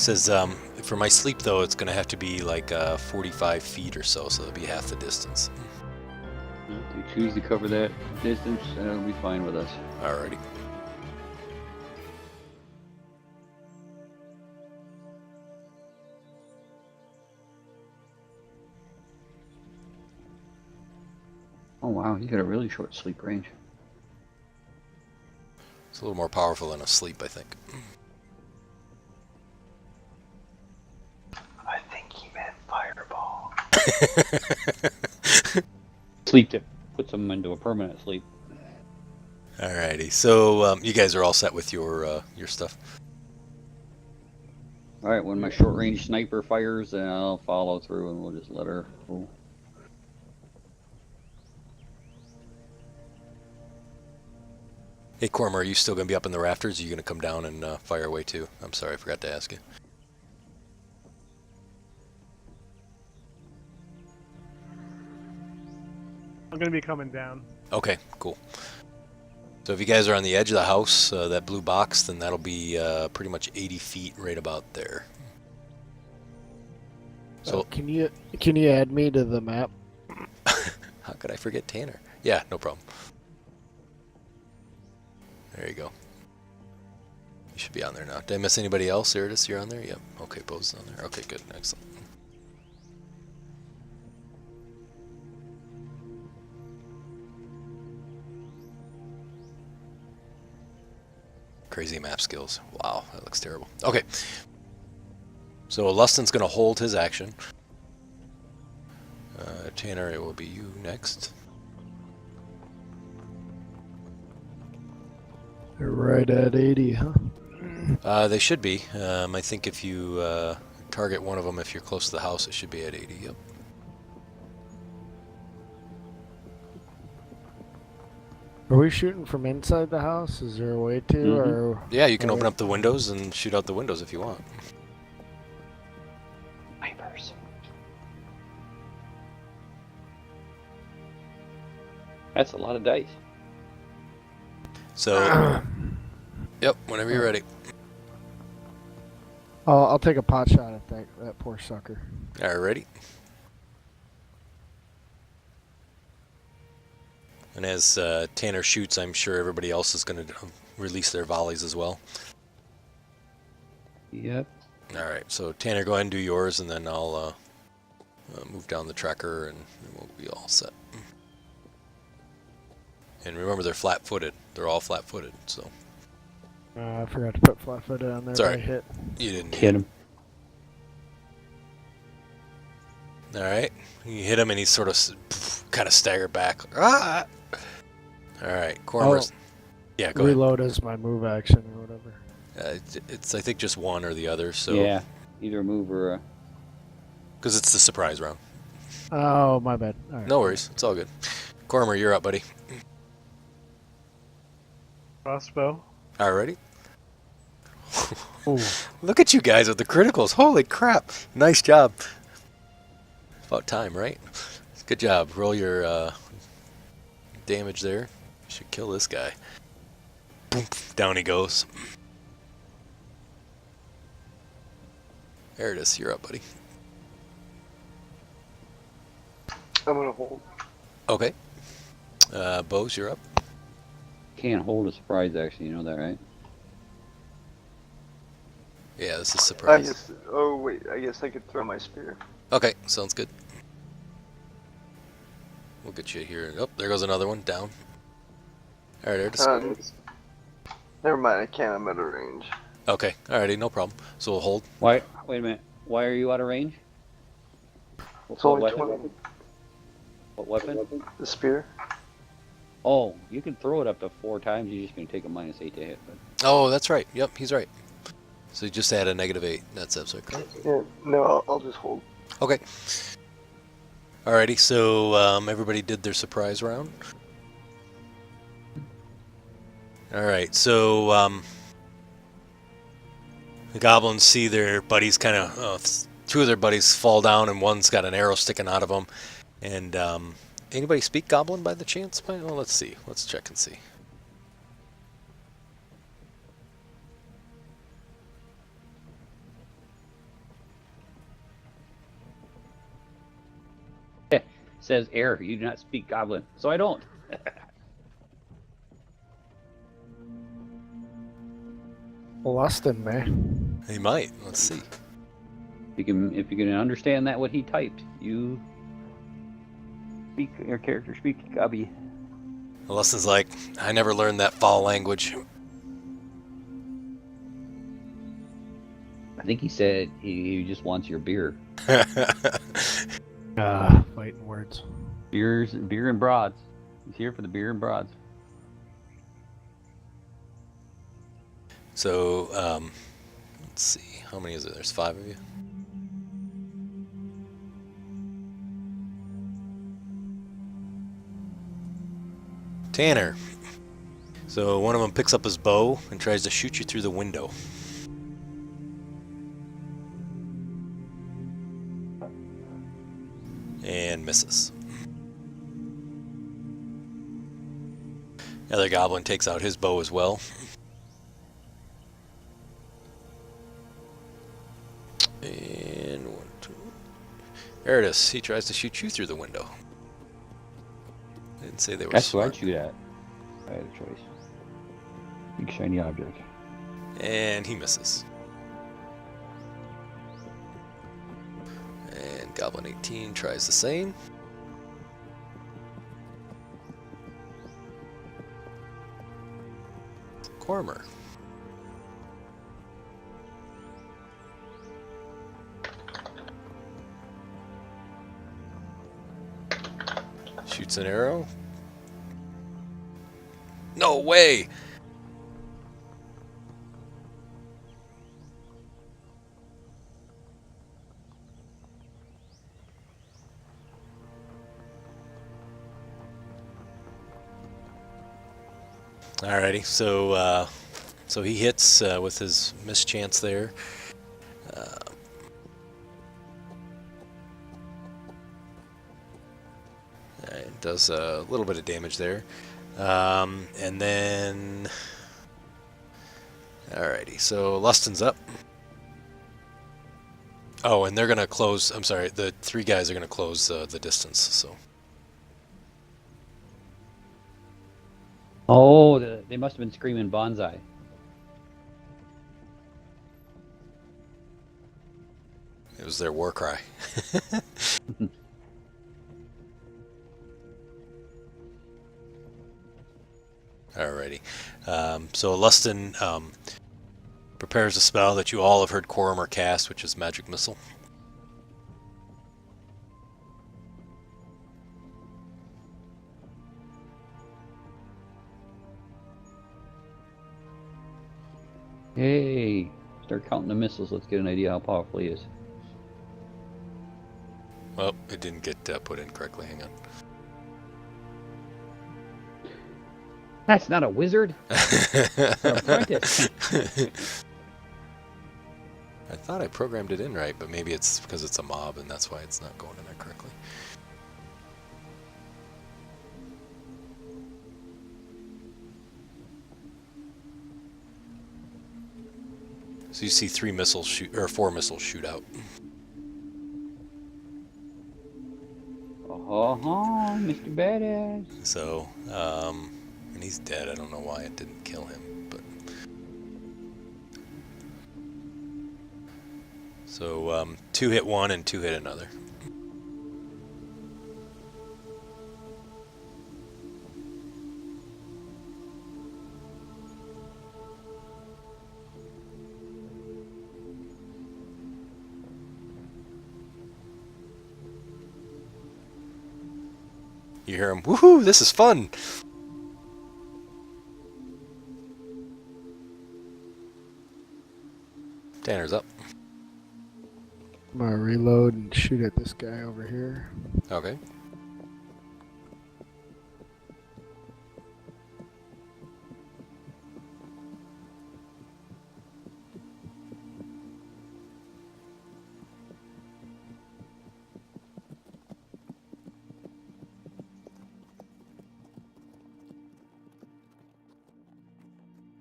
says, for my sleep, though, it's going to have to be like 45 feet or so, so it'll be half the distance. If you choose to cover that distance, that'll be fine with us. Alrighty. Oh wow, you got a really short sleep range. It's a little more powerful than a sleep, I think. I think he meant fireball. Sleep tip puts them into a permanent sleep. Alrighty, so you guys are all set with your stuff. All right, when my short range sniper fires, then I'll follow through, and we'll just let her go. Hey, Cormer, are you still going to be up in the rafters? Or are you going to come down and fire away too? I'm sorry, I forgot to ask you. I'm going to be coming down. Okay, cool. So if you guys are on the edge of the house, that blue box, then that'll be pretty much 80 feet right about there. So can you add me to the map? how could I forget Tanner? Yeah, no problem. There you go. You should be on there now. Did I miss anybody else? There it is. You're on there? Yep. Okay, Bo's on there. Okay, good. Excellent. Crazy map skills. Wow, that looks terrible. Okay. So Allustan's going to hold his action. Tanner, it will be you next. They're right at 80, huh? They should be. I think if you target one of them, if you're close to the house, it should be at 80. Yep. Are we shooting from inside the house? Is there a way to, or? Yeah, you can open up the windows and shoot out the windows if you want. Vipers. That's a lot of dice. So, yep, whenever you're ready. I'll take a pot shot at that poor sucker. All right, ready? And as Tanner shoots, I'm sure everybody else is going to release their volleys as well. Yep. All right, so Tanner, go ahead and do yours, and then I'll move down the tracker, and we'll be all set. And remember, they're flat-footed. They're all flat-footed, so. I forgot to put flat-footed on there. Sorry. Hit. You didn't Hit him. All right, you hit him, and he's sort of kind of staggered back. Ah! All right, Cormers. Yeah, go Reload as my move action or whatever. ahead. It's I think just one or the other. So Yeah, either a move or a... because it's the surprise round. Oh, my bad. All right. No worries, it's all good. Cormer, you're up, buddy. Crossbow. All ready? Ooh. Look at you guys with the criticals. Holy crap! Nice job. About time, right? Good job. Roll your damage there. Should kill this guy. Boom, down he goes. There it is. You're up, buddy. I'm gonna hold. Okay. Bose, you're up. Can't hold a surprise action, you know that, right? Yeah, this is I surprise. guess. Oh wait, I guess I could throw my spear. Okay, sounds good. We'll get you here. Oh, there goes another one. Down. Alright, there it is. Never mind. I can't. I'm out of range. Okay, alrighty, no problem. So we'll hold. Why? Wait a minute. Why are you out of range? It's only weapon? 20. What weapon? The spear. Oh, you can throw it up to 4 times. You're just going to take a -8 to hit. But... Oh, that's right. Yep, he's right. So you just add a -8. That's absolutely correct. Yeah. No, I'll just hold. Okay. Alrighty, so everybody did their surprise round. Alright, so the goblins see their buddies kind of, 2 of their buddies fall down, and one's got an arrow sticking out of them. And anybody speak goblin by the chance? Well, let's see. Let's check and see. says air. You do not speak goblin, so I don't. Allustan may. He might. Let's see. If you can understand that what he typed, you speak your character speak gobby. Allustan's like, I never learned that foul language. I think he said he just wants your beer. Fighting words. Beer and broads. He's here for the beer and broads. So, let's see. How many is it? There's 5 of you. Tanner. So one of them picks up his bow and tries to shoot you through the window. And misses. The other goblin takes out his bow as well. And 1, 2. Eridus, he tries to shoot you through the window. Didn't say they were That's what smart. I'd shoot at. I had a choice. Big shiny object. And he misses. And Goblin 18 tries the same. Cormer. Shoots an arrow. No way! Alrighty, so he hits with his mischance there. It does a little bit of damage there. And then... Alrighty, so Lusten's up. Oh, and they're going to close... I'm sorry, the 3 guys are going to close the distance, so... Oh, they must have been screaming bonsai. It was their war cry. Alrighty. So Lustin prepares a spell that you all have heard Cormer cast, which is Magic Missile. Hey, start counting the missiles. Let's get an idea how powerful he is. Well, it didn't get put in correctly. Hang on. That's not a wizard. An apprentice. I thought I programmed it in right, but maybe it's because it's a mob and that's why it's not going in there correctly. So you see 3 missiles shoot, or 4 missiles shoot out. Oh, Mr. Badass. So, and he's dead. I don't know why it didn't kill him, but... So, 2 hit one and 2 hit another. You hear him, woohoo, this is fun! Tanner's up. I'm gonna reload and shoot at this guy over here. Okay.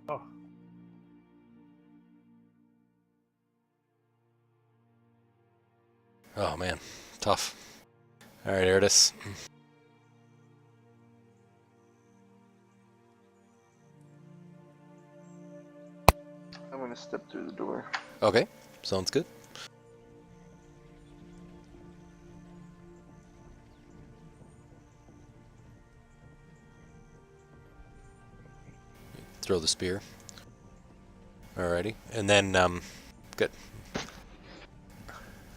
Oh, Oh man, tough. All right, Erdis. I'm gonna step through the door. Okay, sounds good. Throw the spear. Alrighty, and then good.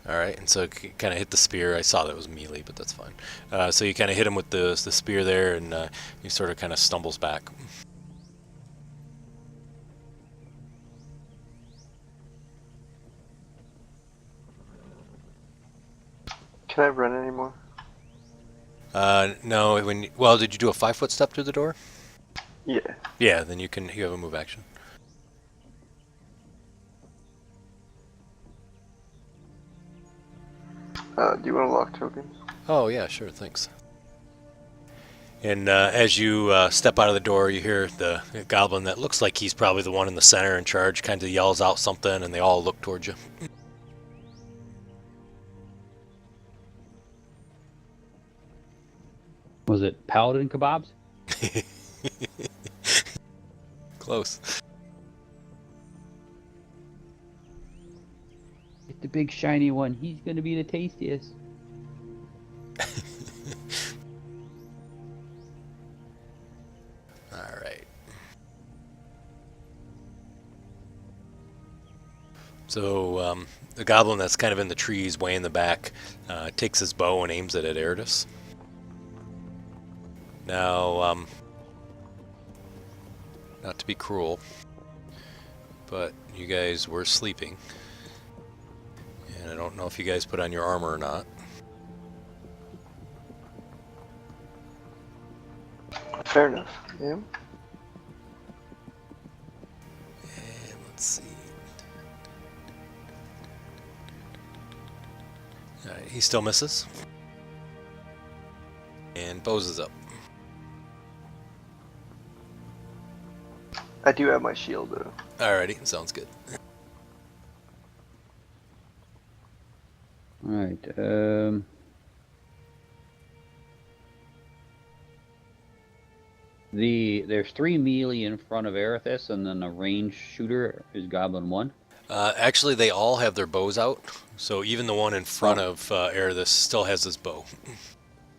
All right, and so kind of hit the spear. I saw that was melee, but that's fine. So you kind of hit him with the spear there, and he sort of kind of stumbles back. Can I run anymore? No, well, did you do a 5-foot step through the door? Yeah. Yeah, then you have a move action. Do you want to lock tokens? Oh yeah, sure, thanks. And as you step out of the door, you hear the goblin that looks like he's probably the one in the center in charge kind of yells out something, and they all look towards you. Was it paladin kebabs? Close. Get the big shiny one. He's gonna be the tastiest. All right. So the goblin that's kind of in the trees way in the back takes his bow and aims it at Erdis. Now, not to be cruel, but you guys were sleeping. And I don't know if you guys put on your armor or not. Fair enough. Yeah. And let's see. Alright, he still misses. And Bose is up. I do have my shield though. Alrighty, sounds good. All right. There's 3 melee in front of Erithus, and then a ranged shooter is Goblin 1. Actually, they all have their bows out, so even the one in front of Erdis still has his bow.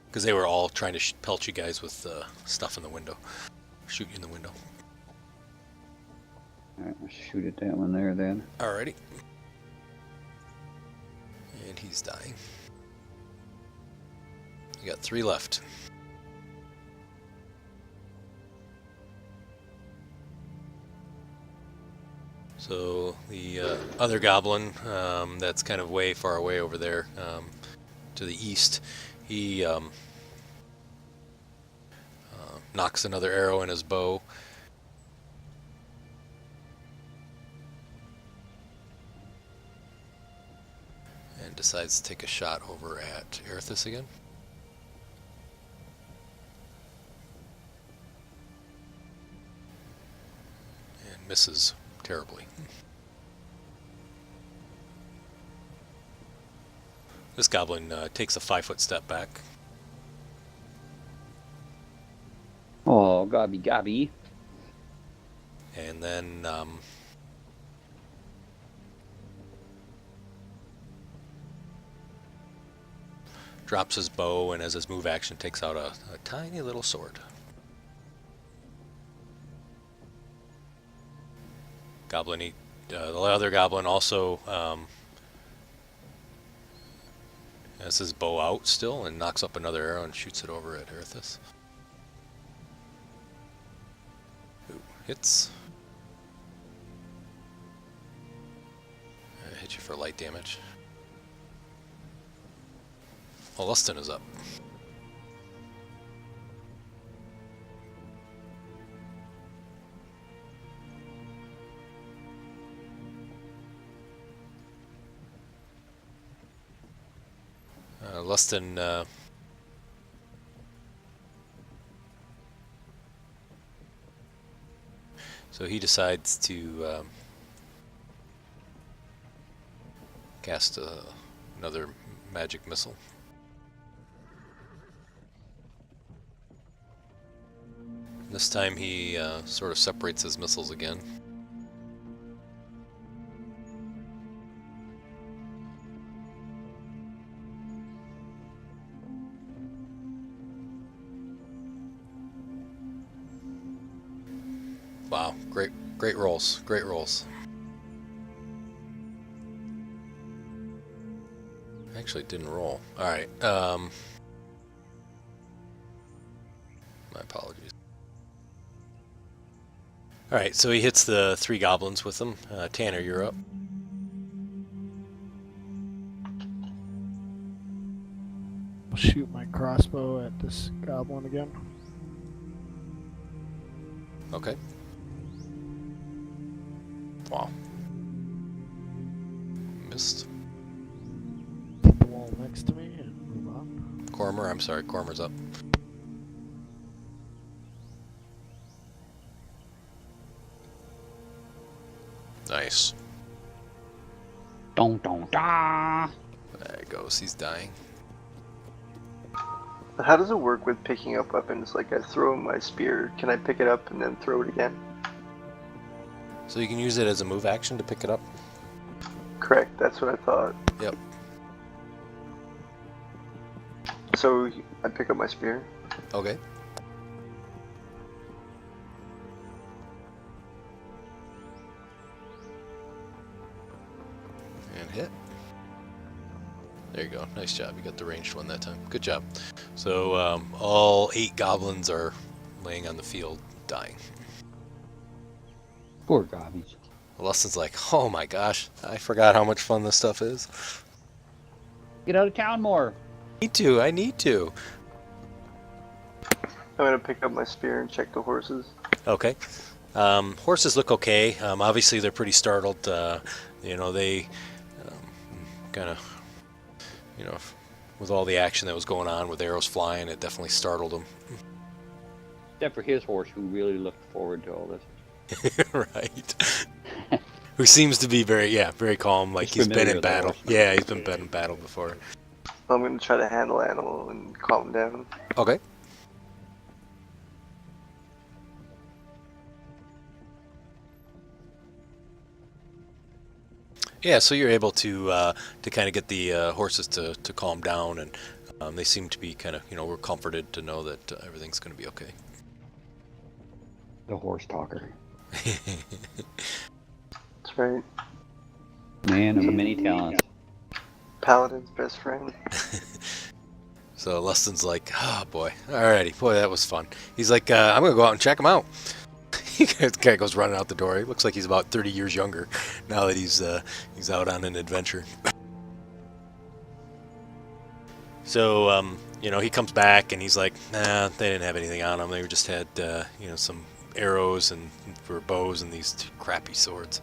Because they were all trying to pelt you guys with stuff in the window. Shoot you in the window. Alright, let's shoot at that one there then. Alrighty. And he's dying. You got 3 left. So the other goblin that's kind of way far away over there to the east, he knocks another arrow in his bow. And decides to take a shot over at Erithus again. And misses terribly. This goblin takes a 5-foot step back. Oh, gobby gobby. And then drops his bow, and as his move action takes out a tiny little sword. Goblin, the other goblin also has his bow out still and knocks up another arrow and shoots it over at Erithus. Ooh, hits. Hit you for light damage. Allustan is up. Allustan so he decides to cast another magic missile. This time he sort of separates his missiles again. Wow, great rolls, great rolls. Actually, it didn't roll. All right. My apologies. All right, so he hits the 3 goblins with them. Tanner, you're up. I'll shoot my crossbow at this goblin again. Okay. Wow. Missed. Hit the wall next to me and move on. Cormer, I'm sorry, Cormer's up. Nice. Dun, dun, dun. There he goes, he's dying. How does it work with picking up weapons? Like I throw my spear, can I pick it up and then throw it again? So you can use it as a move action to pick it up? Correct, that's what I thought. Yep. So I pick up my spear. Okay. And hit. There you go. Nice job. You got the ranged one that time. Good job. So all 8 goblins are laying on the field dying. Poor gobbies. Allustan's like, oh my gosh, I forgot how much fun this stuff is. Get out of town more. I need to. I'm gonna pick up my spear and check the horses. Okay. Horses look okay. Obviously, they're pretty startled. You know, they kind of, you know, with all the action that was going on with arrows flying, it definitely startled them. Except for his horse, who really looked forward to all this. Right. Who seems to be very calm, like he's been in battle. Yeah, he's been in battle before. I'm gonna try to handle animal and calm down. Okay. Yeah, so you're able to kind of get the horses to calm down, and they seem to be kind of, you know, we're comforted to know that everything's going to be okay. The horse talker. That's right. Man of many talents. Paladin's best friend. So Lustin's like, oh boy, alrighty, boy, that was fun. He's like, I'm going to go out and check him out. He kind of goes running out the door. He looks like he's about 30 years younger now that he's out on an adventure. So, you know, he comes back and he's like, nah, they didn't have anything on them. They just had, you know, some arrows and for bows and these 2 crappy swords.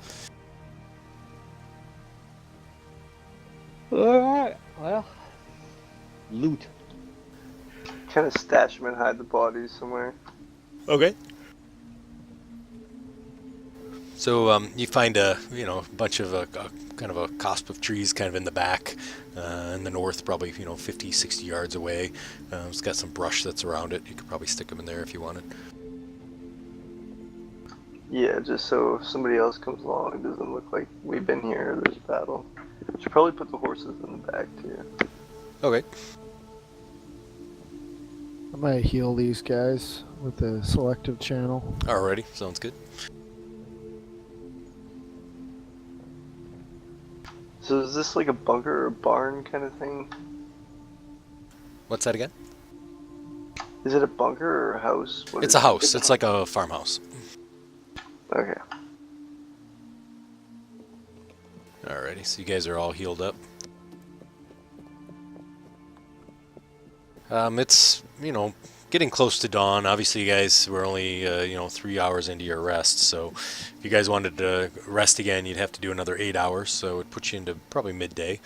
Alright, well, loot. Kind of stash them and hide the bodies somewhere. Okay. So you find a bunch of kind of a cosp of trees kind of in the back, in the north, probably 50, 60 yards away. It's got some brush that's around it. You could probably stick them in there if you wanted. Yeah, just so if somebody else comes along, it doesn't look like we've been here or there's a battle. Should probably put the horses in the back too. Okay. I'm gonna heal these guys with the selective channel. Alrighty, sounds good. So is this like a bunker or a barn kind of thing? What's that again? Is it a bunker or a house? What It's is a house. It's like a farmhouse. Okay. Alrighty, so you guys are all healed up. It's, getting close to dawn. Obviously, you guys were only, 3 hours into your rest, so if you guys wanted to rest again, you'd have to do another 8 hours, so it would put you into probably midday.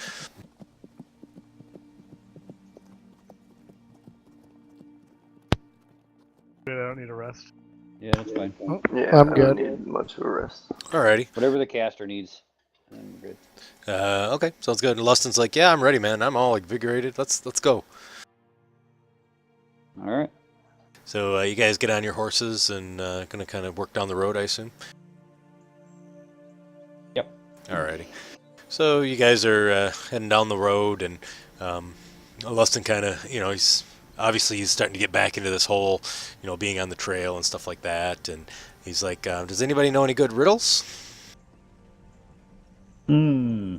Good, I don't need a rest. Yeah, that's fine. Yeah, I'm I good. don't need much of a rest. Alrighty. Whatever the caster needs. I'm good. Okay, sounds good. And Lustin's like, yeah, I'm ready, man. I'm all invigorated. Let's go. Alright. So you guys get on your horses and going to kind of work down the road, I assume? Yep. Alrighty. So you guys are heading down the road, and Allustan kind of, he's starting to get back into this whole, being on the trail and stuff like that. And he's like, does anybody know any good riddles? Hmm.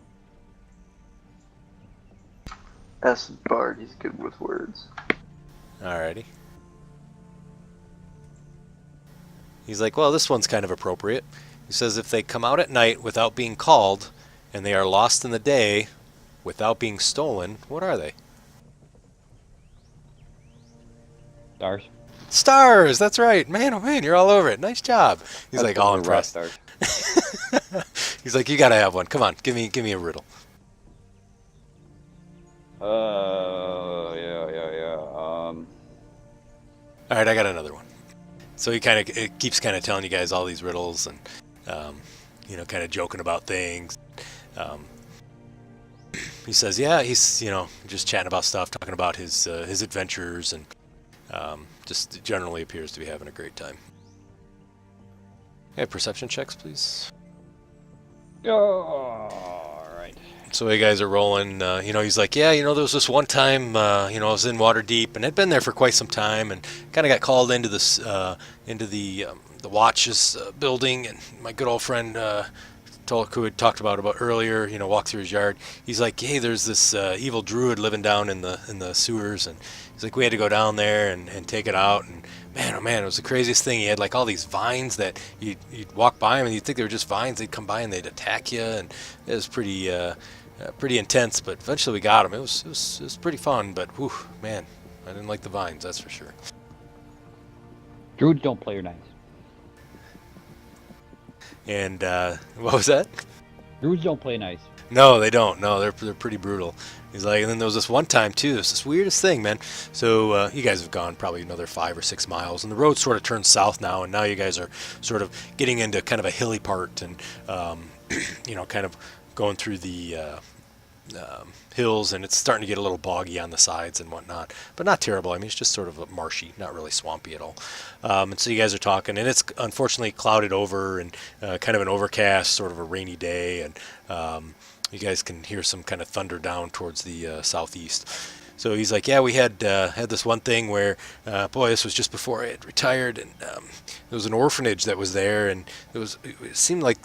Ask Bard, he's good with words. Alrighty. He's like, well, this one's kind of appropriate. He says, if they come out at night without being called, and they are lost in the day without being stolen, what are they? Stars. Stars! That's right. Man, oh man, you're all over it. Nice job. He's like all impressed. Stars. He's like, you gotta have one. Come on, give me a riddle. Yeah. All right, I got another one. So he keeps telling you guys all these riddles and kind of joking about things. He says, yeah, he's just chatting about stuff, talking about his adventures, and just generally appears to be having a great time. Okay, perception checks, please. All right. So you guys are rolling. He's like, yeah, there was this one time, I was in Waterdeep and had been there for quite some time, and kind of got called into this, into the watches building, and my good old friend who had talked about earlier, walked through his yard. He's like, hey, there's this evil druid living down in the sewers, and he's like, we had to go down there and take it out, and man, oh man, it was the craziest thing. He had like all these vines that you'd walk by them and you'd think they were just vines. They'd come by and they'd attack you, and it was pretty intense. But eventually we got him. It was pretty fun, but whew, man, I didn't like the vines, that's for sure. Druids don't play nice. And what was that? Druids don't play nice. No, they don't. No, they're pretty brutal. He's like, and then there was this one time too. It's this weirdest thing, man. So you guys have gone probably another 5 or 6 miles, and the road sort of turns south now, and now you guys are sort of getting into kind of a hilly part, and kind of going through the hills, and it's starting to get a little boggy on the sides and whatnot, but not terrible. I mean, it's just sort of marshy, not really swampy at all. And so you guys are talking, and it's unfortunately clouded over and kind of an overcast, sort of a rainy day, and you guys can hear some kind of thunder down towards the southeast. So he's like, yeah, we had this one thing where, boy, this was just before I had retired, and there was an orphanage that was there, and it seemed like,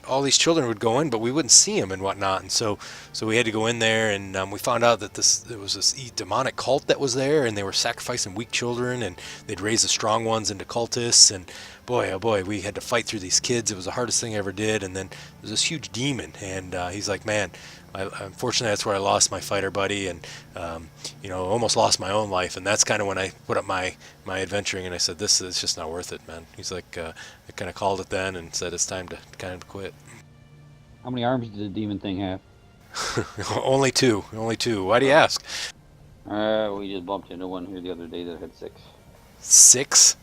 all these children would go in, but we wouldn't see them and whatnot, and so we had to go in there, and we found out that there was this demonic cult that was there, and they were sacrificing weak children, and they'd raise the strong ones into cultists, and boy, oh boy, we had to fight through these kids. It was the hardest thing I ever did, and then there's this huge demon, and he's like, man, unfortunately, that's where I lost my fighter buddy, and almost lost my own life. And that's kind of when I put up my adventuring, and I said, this is just not worth it, man. He's like, I kind of called it then and said it's time to kind of quit. How many arms did the demon thing have? Only two. Why do you ask? We just bumped into one here the other day that had 6. 6?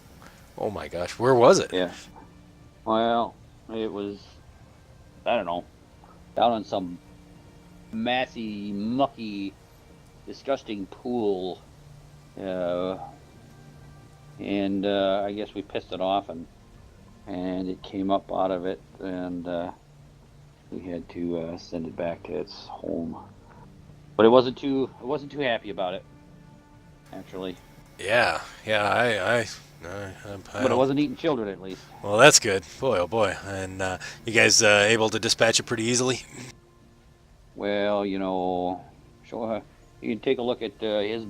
Oh my gosh, where was it? Yeah. Well, it was, I don't know, down on some massy, mucky, disgusting pool, and I guess we pissed it off, and it came up out of it, and we had to send it back to its home. But it wasn't too happy about it, actually. Yeah, but it wasn't eating children, at least. Well, that's good. Boy, oh boy. And you guys able to dispatch it pretty easily? Well, you can take a look at his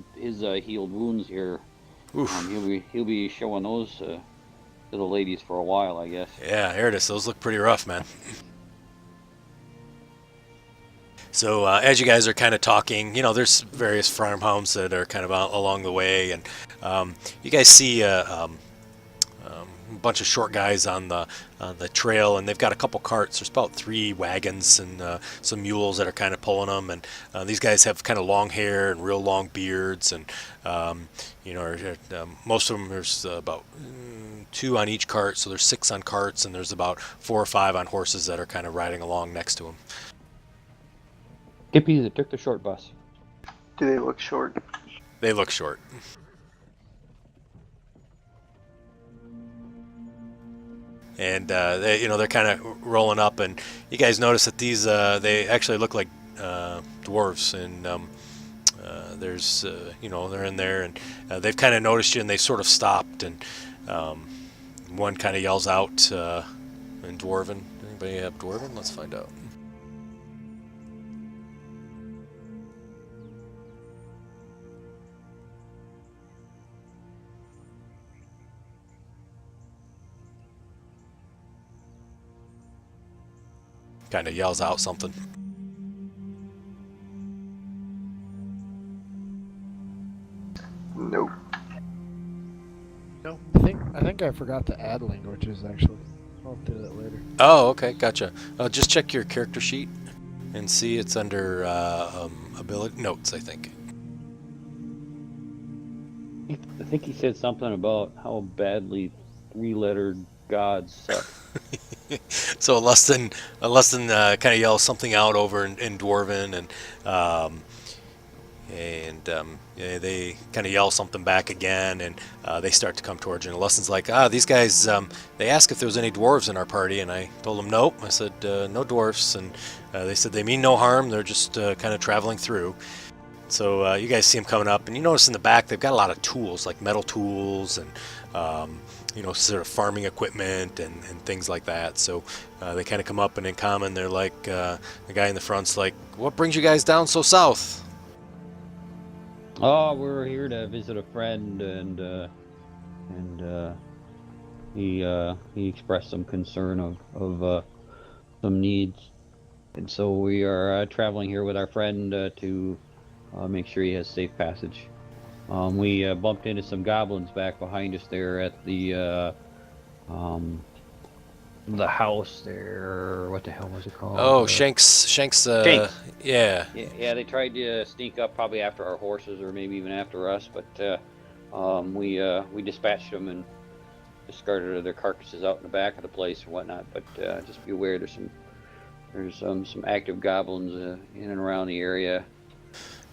healed wounds here. He'll be showing those to the ladies for a while, I guess. Yeah, here it is. Those look pretty rough, man. So as you guys are kind of talking, there's various farmhomes that are kind of out along the way, and you guys see a bunch of short guys on the trail, and they've got a couple carts. There's about 3 wagons and some mules that are kind of pulling them, and these guys have kind of long hair and real long beards, and most of them, there's about 2 on each cart, so there's 6 on carts, and there's about 4 or 5 on horses that are kind of riding along next to them. Hippies that took the short bus. Do they look short? They look short. and they're kind of rolling up, and you guys notice that these they actually look like dwarves, and there's they're in there, and they've kind of noticed you, and they sort of stopped, and one kind of yells out in Dwarven. Anybody have Dwarven? Let's find out. Kind of yells out something. Nope. No. I think I forgot to add languages actually. I'll do that later. Oh, okay, gotcha. Just check your character sheet and see it's under ability notes, I think. I think he said something about how badly three-lettered gods suck. So Allustan kind of yells something out over in Dwarven, and they kind of yell something back again, and they start to come towards you. And Allustan's like, these guys, they asked if there was any dwarves in our party, and I told them nope. I said, no dwarves, and they said they mean no harm. They're just kind of traveling through. So you guys see them coming up, and you notice in the back they've got a lot of tools, like metal tools and sort of farming equipment and things like that. So they kind of come up, and in common they're like, the guy in the front's like, what brings you guys down so south? Oh, we're here to visit a friend, and he expressed some concern of some needs, and so we are traveling here with our friend to make sure he has safe passage. We bumped into some goblins back behind us there at the house there. What the hell was it called? Oh, Shanks. Shanks. Yeah. Yeah, they tried to sneak up probably after our horses or maybe even after us, but we dispatched them and discarded their carcasses out in the back of the place and whatnot. But just be aware there's some active goblins in and around the area.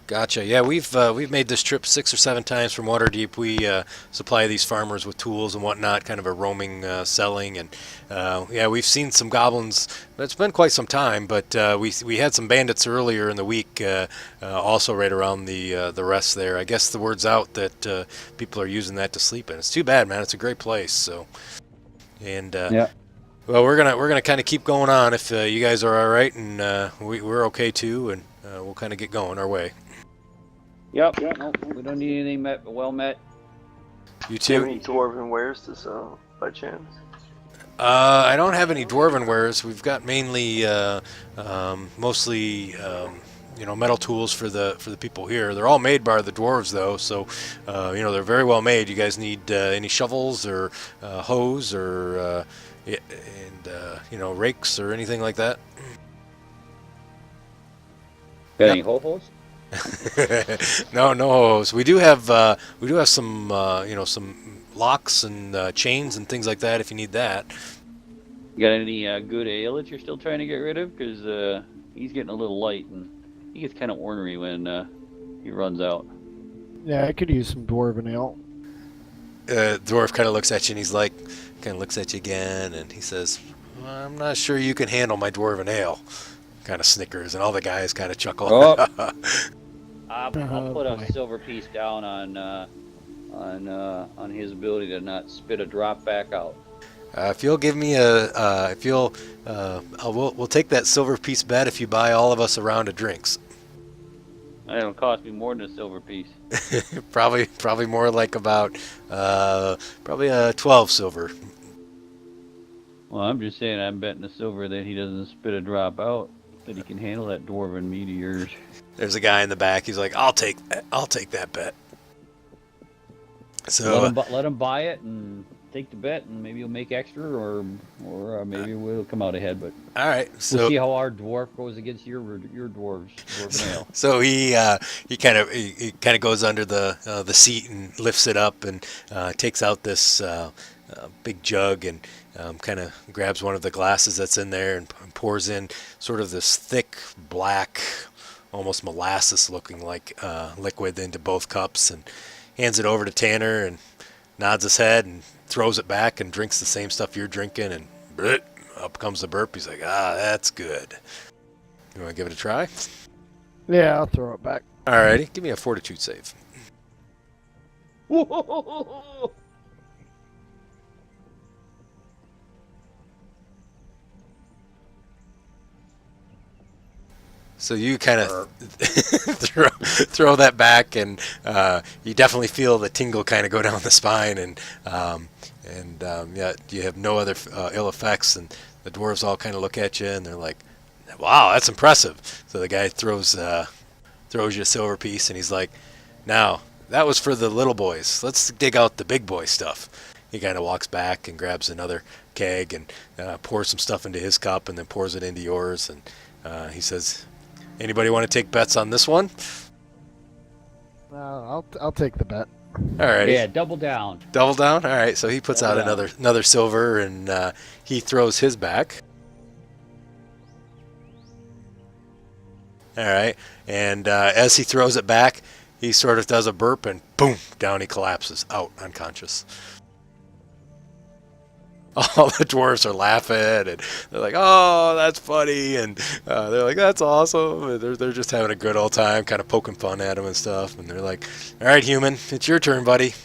Gotcha. Yeah, we've made this trip 6 or 7 times from Waterdeep. We supply these farmers with tools and whatnot, kind of a roaming selling, and we've seen some goblins. It's been quite some time, but we had some bandits earlier in the week, also right around the rest there. I guess the word's out that people are using that to sleep in. It's too bad, man. It's a great place. So, and Yeah. well, we're gonna kind of keep going on if you guys are all right, and we're okay too, and we'll kind of get going our way. Yep. No, we don't need anything well met. You Do you have too. any dwarven wares to sell, by chance? I don't have any dwarven wares. We've got mainly, mostly, metal tools for the people here. They're all made by the dwarves, though, so they're very well made. You guys need any shovels or hoes or rakes or anything like that? Got Yep. any ho-hos? No hoes. We do have some some locks and chains and things like that if you need that. You got any good ale that you're still trying to get rid of? Because he's getting a little light and he gets kind of ornery when he runs out. Yeah, I could use some dwarven ale. Dwarf kind of looks at you, and he's like, kind of looks at you again, and he says, "I'm not sure you can handle my dwarven ale." Kind of snickers, and all the guys kind of chuckle. Oh. I'll Oh, put boy. a silver piece down on his ability to not spit a drop back out. If you'll give me we'll take that silver piece bet if you buy all of us a round of drinks. It'll cost me more than a silver piece. probably more like about probably 12 silver. Well, I'm just saying I'm betting the silver that he doesn't spit a drop out, that he can handle that dwarven meat of yours. There's a guy in the back. He's like, I'll take that bet. So Let him buy it and take the bet, and maybe he'll make extra, or maybe we'll come out ahead. But all right. So we'll see how our dwarf goes against your dwarven ale. So he kind of goes under the seat and lifts it up and takes out this big jug and kind of grabs one of the glasses that's in there and pours in sort of this thick black, almost molasses looking like liquid into both cups, and hands it over to Tanner and nods his head and throws it back and drinks the same stuff you're drinking, and bleh, up comes the burp. He's like, ah, that's good. You want to give it a try? Yeah, I'll throw it back. Alrighty, give me a fortitude save. Whoa! So you kind of throw that back, and you definitely feel the tingle kind of go down the spine, and yeah, you have no other ill effects, and the dwarves all kind of look at you, and they're like, "Wow, that's impressive." So the guy throws you a silver piece, and he's like, "Now that was for the little boys. Let's dig out the big boy stuff." He kind of walks back and grabs another keg and pours some stuff into his cup, and then pours it into yours, and he says, "Anybody want to take bets on this one?" I'll take the bet. All right. Yeah, double down. Double down. All right. So he puts Double out down. another silver, and he throws his back. All right. And as he throws it back, he sort of does a burp, and boom, down he collapses, out unconscious. All the dwarves are laughing, and they're like, "Oh, that's funny," and they're like, "That's awesome." And they're just having a good old time, kind of poking fun at him and stuff. And they're like, "All right, human, it's your turn, buddy."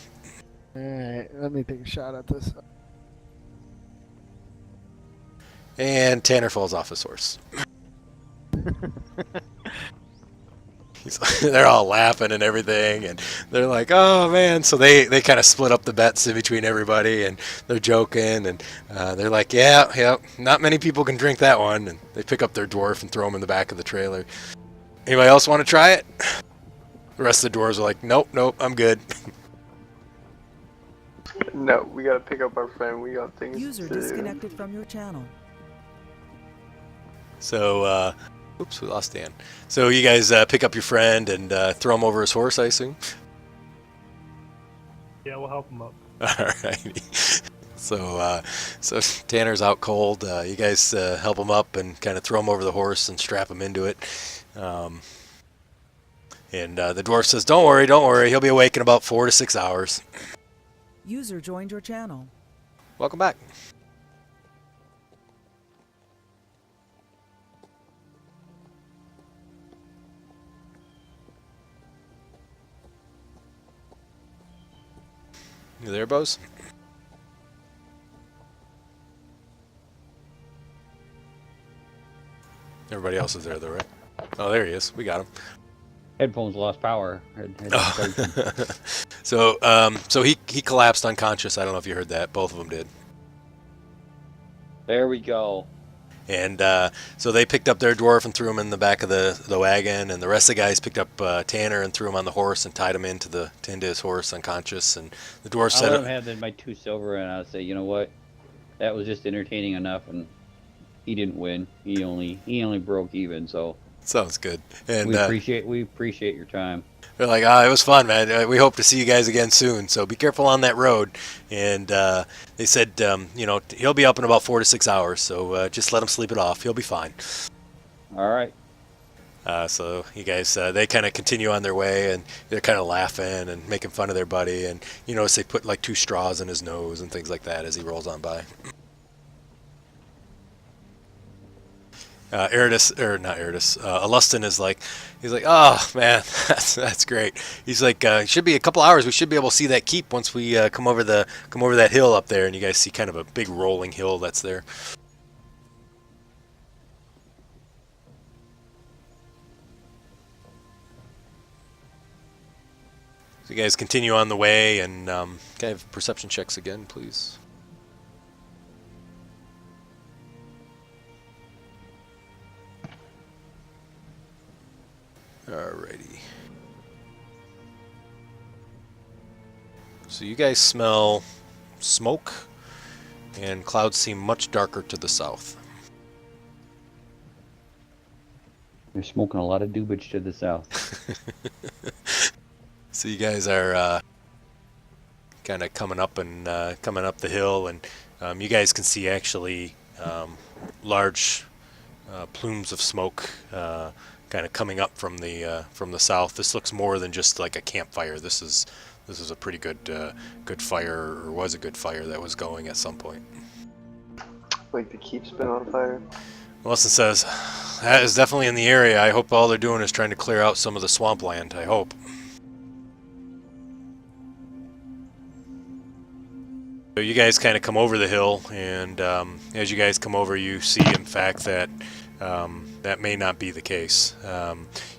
Alright, let me take a shot at this. And Tanner falls off his horse. They're all laughing and everything, and they're like, "Oh man!" So they kind of split up the bets in between everybody, and they're joking, and they're like, "Yeah, not many people can drink that one." And they pick up their dwarf and throw him in the back of the trailer. Anybody else want to try it? The rest of the dwarves are like, "Nope, I'm good." No, we gotta pick up our friend. We got things User to do. disconnected from your channel. So, oops, we lost Dan. So you guys pick up your friend and throw him over his horse, I assume. Yeah, we'll help him up. Alrighty. So Tanner's out cold. You guys help him up and kind of throw him over the horse and strap him into it. And the dwarf says, don't worry. He'll be awake in about 4 to 6 hours." User joined your channel. Welcome back. You there, Bose? Everybody else is there, though, right? Oh, there he is. We got him. Headphones lost power. So he collapsed unconscious. I don't know if you heard that. Both of them did. There we go. And so they picked up their dwarf and threw him in the back of the wagon, and the rest of the guys picked up Tanner and threw him on the horse and tied him into his horse unconscious. And the dwarf I'll let him said, have my 2 silver, and I'll say, you know what? That was just entertaining enough, and he didn't win. He only broke even. So "Sounds good." And we appreciate your time. they're like, "Ah, it was fun, man. We hope to see you guys again soon. So be careful on that road." And they said, he'll be up in about 4 to 6 hours. So just let him sleep it off. He'll be fine. All right. So you guys, they kind of continue on their way, and they're kind of laughing and making fun of their buddy. And you notice they put like 2 straws in his nose and things like that as he rolls on by. Allustan is like, he's like, "Oh man, that's great." He's like, "It should be a couple hours. We should be able to see that keep once we come over that hill up there." And you guys see kind of a big rolling hill that's there. So you guys continue on the way, and can I have perception checks again, please? Alrighty. So you guys smell smoke, and clouds seem much darker to the south. You're smoking a lot of dubage to the south. So you guys are kind of coming up the hill, and you guys can see actually large plumes of smoke kind of coming up from the south. This looks more than just like a campfire. This is a pretty good fire, or was a good fire that was going at some point. like the keep's been on fire? Wilson says, that is definitely in the area. I hope all they're doing is trying to clear out some of the swampland. I hope. So you guys kind of come over the hill, and as you guys come over, you see, in fact, that that may not be the case.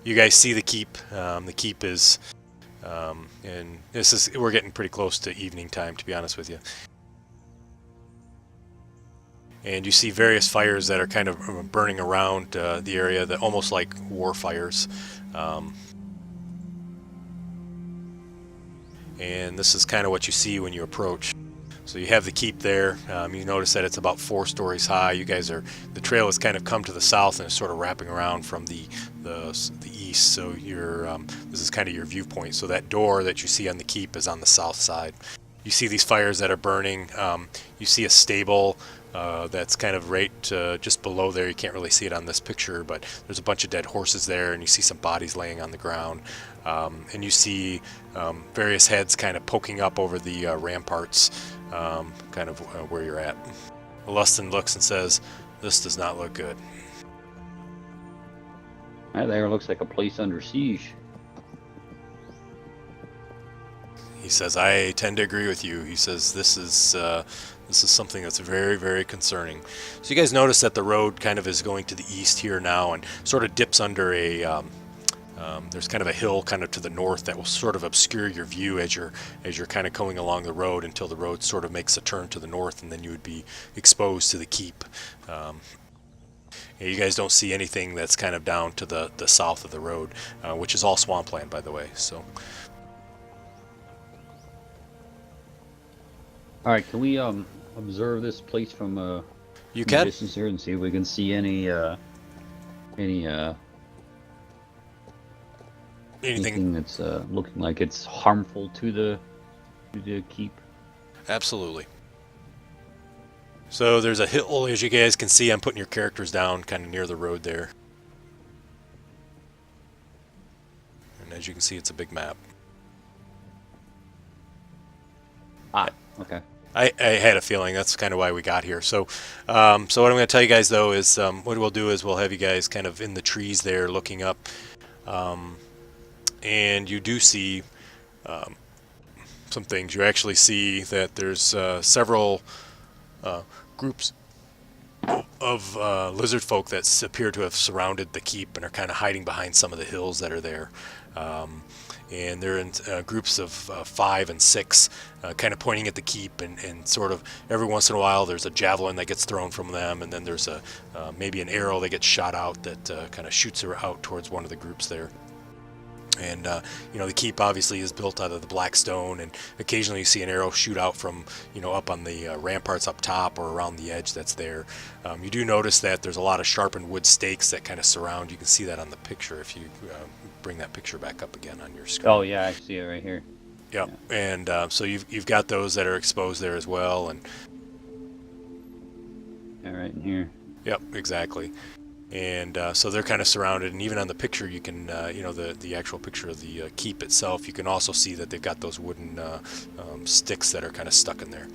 You guys see the keep. The keep is, and we're getting pretty close to evening time, to be honest with you. And you see various fires that are kind of burning around the area, that almost like war fires. And this is kind of what you see when you approach. So you have the keep there. You notice that it's about 4 stories high. You guys the trail has kind of come to the south and is sort of wrapping around from the east. So this is kind of your viewpoint. So that door that you see on the keep is on the south side. You see these fires that are burning. You see a stable that's kind of right just below there. You can't really see it on this picture, but there's a bunch of dead horses there, and you see some bodies laying on the ground. And you see various heads kind of poking up over the ramparts, kind of where you're at. Allustan looks and says, "This does not look good." That there looks like a place under siege. He says, "I tend to agree with you." He says, "This is something that's very, very concerning." So you guys notice that the road kind of is going to the east here now, and sort of dips under there's kind of a hill kind of to the north that will sort of obscure your view as you're kind of going along the road, until the road sort of makes a turn to the north, and then you would be exposed to the keep. You guys don't see anything that's kind of down to the south of the road, which is all swampland, by the way. So. All right, can we observe this place from You from can. distance here and see if we can see anything that's looking like it's harmful to the keep? Absolutely. So there's a hill, as you guys can see. I'm putting your characters down kind of near the road there. And as you can see, it's a big map. Okay. I had a feeling that's kind of why we got here. So what I'm going to tell you guys, though, is what we'll do is we'll have you guys kind of in the trees there looking up. And you do see some things. You actually see that there's several groups of lizard folk that appear to have surrounded the keep and are kind of hiding behind some of the hills that are there. And they're in groups of 5 and 6, kind of pointing at the keep, and sort of every once in a while there's a javelin that gets thrown from them, and then there's maybe an arrow that gets shot out that kind of shoots her out towards one of the groups there. And the keep obviously is built out of the black stone, and occasionally you see an arrow shoot out from up on the ramparts up top or around the edge that's there. You do notice that there's a lot of sharpened wood stakes that kind of surround. You can see that on the picture if you bring that picture back up again on your screen. Oh yeah, I see it right here. Yep. Yeah. And so you've got those that are exposed there as well, and yeah, right in here. Yep, exactly. And so they're kind of surrounded, and even on the picture you can, the actual picture of the keep itself, you can also see that they've got those wooden sticks that are kind of stuck in there.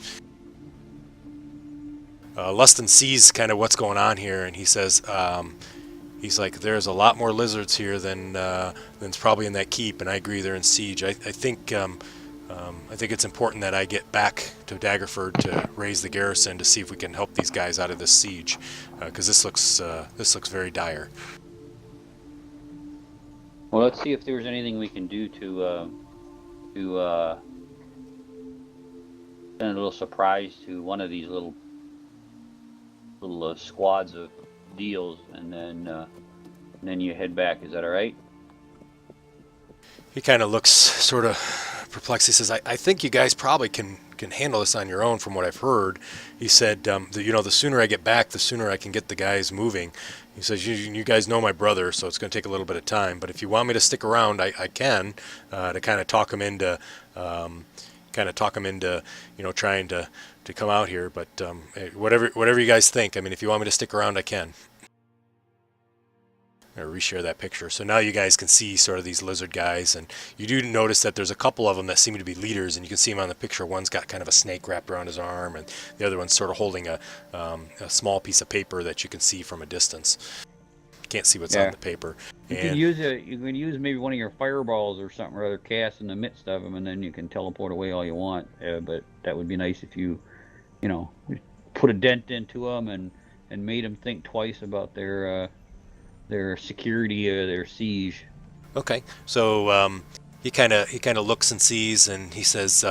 Allustan sees kind of what's going on here, and he says, he's like, there's a lot more lizards here than's probably in that keep, and I agree they're in siege. I think it's important that I get back to Daggerford to raise the garrison to see if we can help these guys out of this siege, because this looks very dire. Well, let's see if there's anything we can do to send a little surprise to one of these little squads of deals, and then you head back. Is that all right? He kind of looks sort of perplexed. He says, I think you guys probably can handle this on your own from what I've heard. He said, the sooner I get back, the sooner I can get the guys moving. He says, you guys know my brother, so it's going to take a little bit of time. But if you want me to stick around, I can, to kind of talk him into trying to come out here. But whatever you guys think. I mean, if you want me to stick around, I can. or reshare that picture. So now you guys can see sort of these lizard guys, and you do notice that there's a couple of them that seem to be leaders, and you can see them on the picture. One's got kind of a snake wrapped around his arm, and the other one's sort of holding a small piece of paper that you can see from a distance. Can't see what's on the paper. You can use maybe one of your fireballs or something, or other cast in the midst of them, and then you can teleport away all you want. But that would be nice if you put a dent into them and made them think twice about their security, their siege. Okay, so he kind of looks and sees, and he says,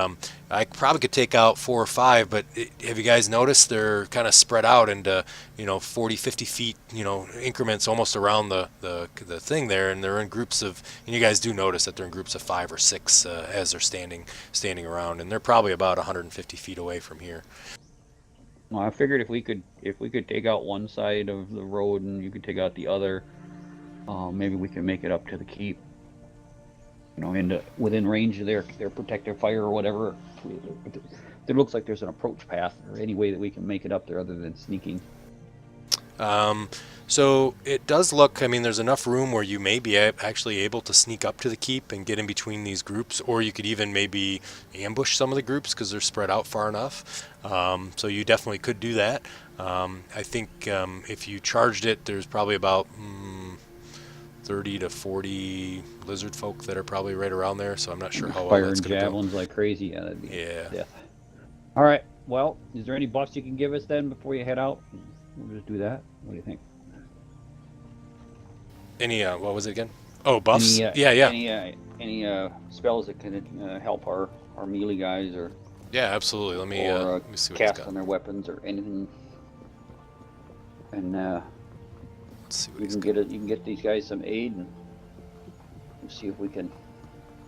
I probably could take out 4 or 5, but have you guys noticed they're kind of spread out into 40, 50 feet increments almost around the thing there, and they're in groups of, and you guys do notice that they're in groups of 5 or 6 as they're standing around, and they're probably about 150 feet away from here. Well, I figured if we could take out one side of the road and you could take out the other, maybe we can make it up to the keep. Within range of their protective fire or whatever. It looks like there's an approach path or any way that we can make it up there other than sneaking. So it does look, I mean, there's enough room where you may be actually able to sneak up to the keep and get in between these groups, or you could even maybe ambush some of the groups because they're spread out far enough. So you definitely could do that. I think if you charged it, there's probably about 30 to 40 lizard folk that are probably right around there, so I'm not sure how well that's going to go. Javelins like crazy. Yeah, that'd be death. All right. Well, is there any buffs you can give us then before you head out? We'll just do that. What do you think? Any what was it again? Oh, buffs. Any spells that can help our melee guys or absolutely. Let me see what cast on their weapons or anything. And let's see what you can get these guys some aid, and we'll see if we can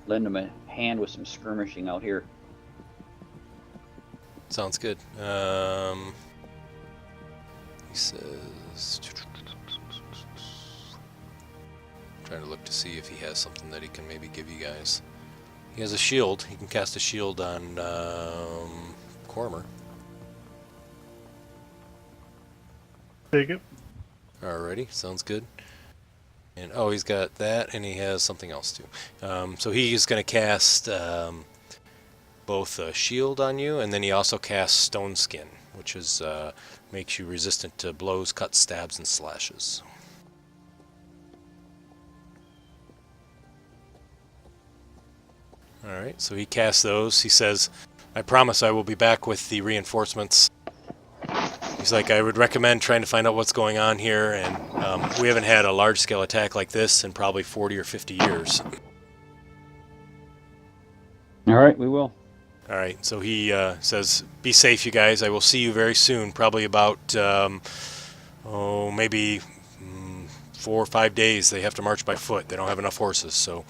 lend them a hand with some skirmishing out here. Sounds good. He says, trying to look to see if he has something that he can maybe give you guys. He has a shield. He can cast a shield on Cormer. Take it. Alrighty, sounds good. And he's got that, and he has something else too. So he's going to cast both a shield on you, and then he also casts Stone Skin, which is makes you resistant to blows, cuts, stabs, and slashes. Alright, so he casts those. He says, I promise I will be back with the reinforcements. He's like, I would recommend trying to find out what's going on here, and we haven't had a large-scale attack like this in probably 40 or 50 years. All right, we will. All right, so he says, be safe, you guys. I will see you very soon, probably about, maybe 4 or 5 days. They have to march by foot. They don't have enough horses, so...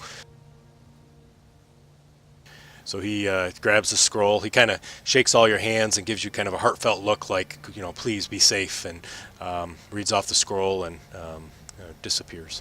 So he grabs the scroll. He kind of shakes all your hands and gives you kind of a heartfelt look like, please be safe, and reads off the scroll and disappears.